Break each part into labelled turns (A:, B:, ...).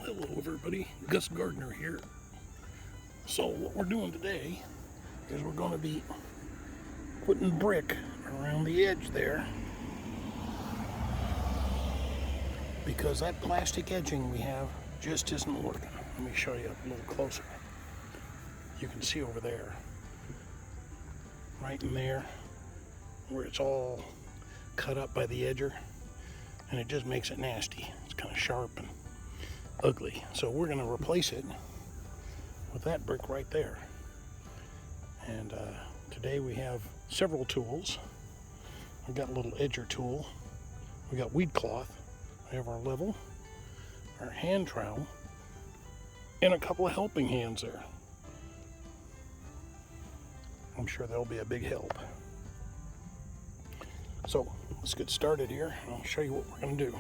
A: Hello everybody, Gus Gardner here. So what we're doing today is we're going to be putting brick around the edge there, because that plastic edging we have just isn't working. Let me show you up a little closer. You can see over there, right in there, where it's all cut up by the edger, and it just makes it nasty. It's kind of sharp and ugly. So we're going to replace it with that brick right there. And today we have several tools. We've got a little edger tool. We got weed cloth. We have our level, our hand trowel, and a couple of helping hands there. I'm sure they'll be a big help. So let's get started here, and I'll show you what we're going to do.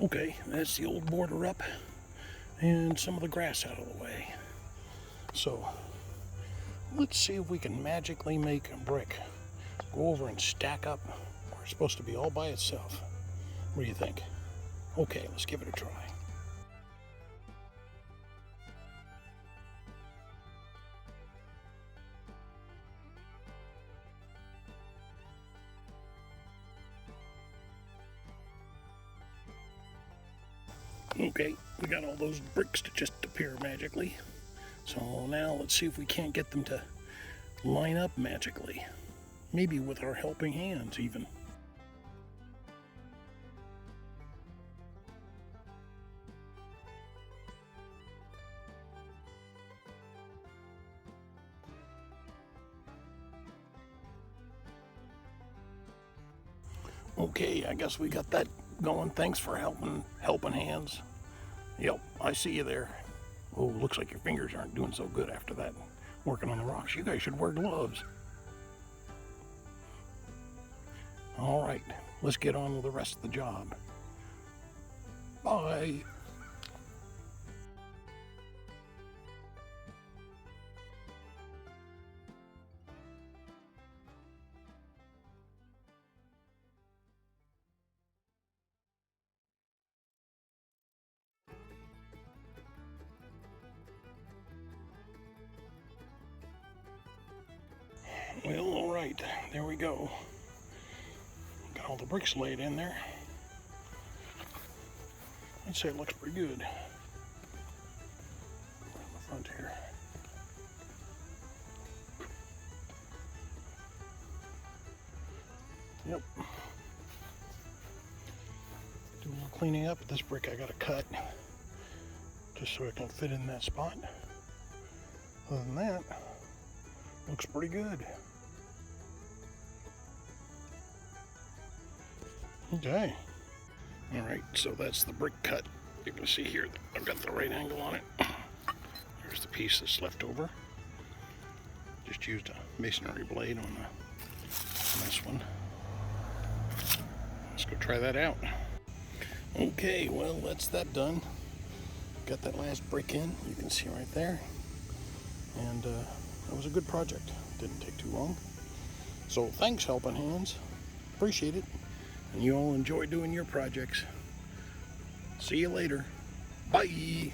A: Okay, that's the old border up and some of the grass out of the way. So let's see if we can magically make a brick go over and stack up where it's supposed to be all by itself. What do you think? Okay, let's give it a try. Okay, we got all those bricks to just appear magically. So now let's see if we can't get them to line up magically. Maybe with our helping hands even. Okay, I guess we got that going. Thanks for helping hands. Yep, I see you there. Oh, looks like your fingers aren't doing so good after that, working on the rocks. You guys should wear gloves. All right, let's get on with the rest of the job. Bye. Well, all right, there we go. Got all the bricks laid in there. I'd say it looks pretty good. Around the front here. Yep. Do a little cleaning up. This brick I gotta cut just so it can fit in that spot. Other than that, looks pretty good. Okay. All right, so that's the brick cut. You can see here that I've got the right angle on it. There's the piece that's left over. Just used a masonry blade on this one. Let's go try that out. Okay, well, that's that done. Got that last brick in, you can see right there. And that was a good project. Didn't take too long. So thanks, helping hands. Appreciate it. And you all enjoy doing your projects. See you later. Bye.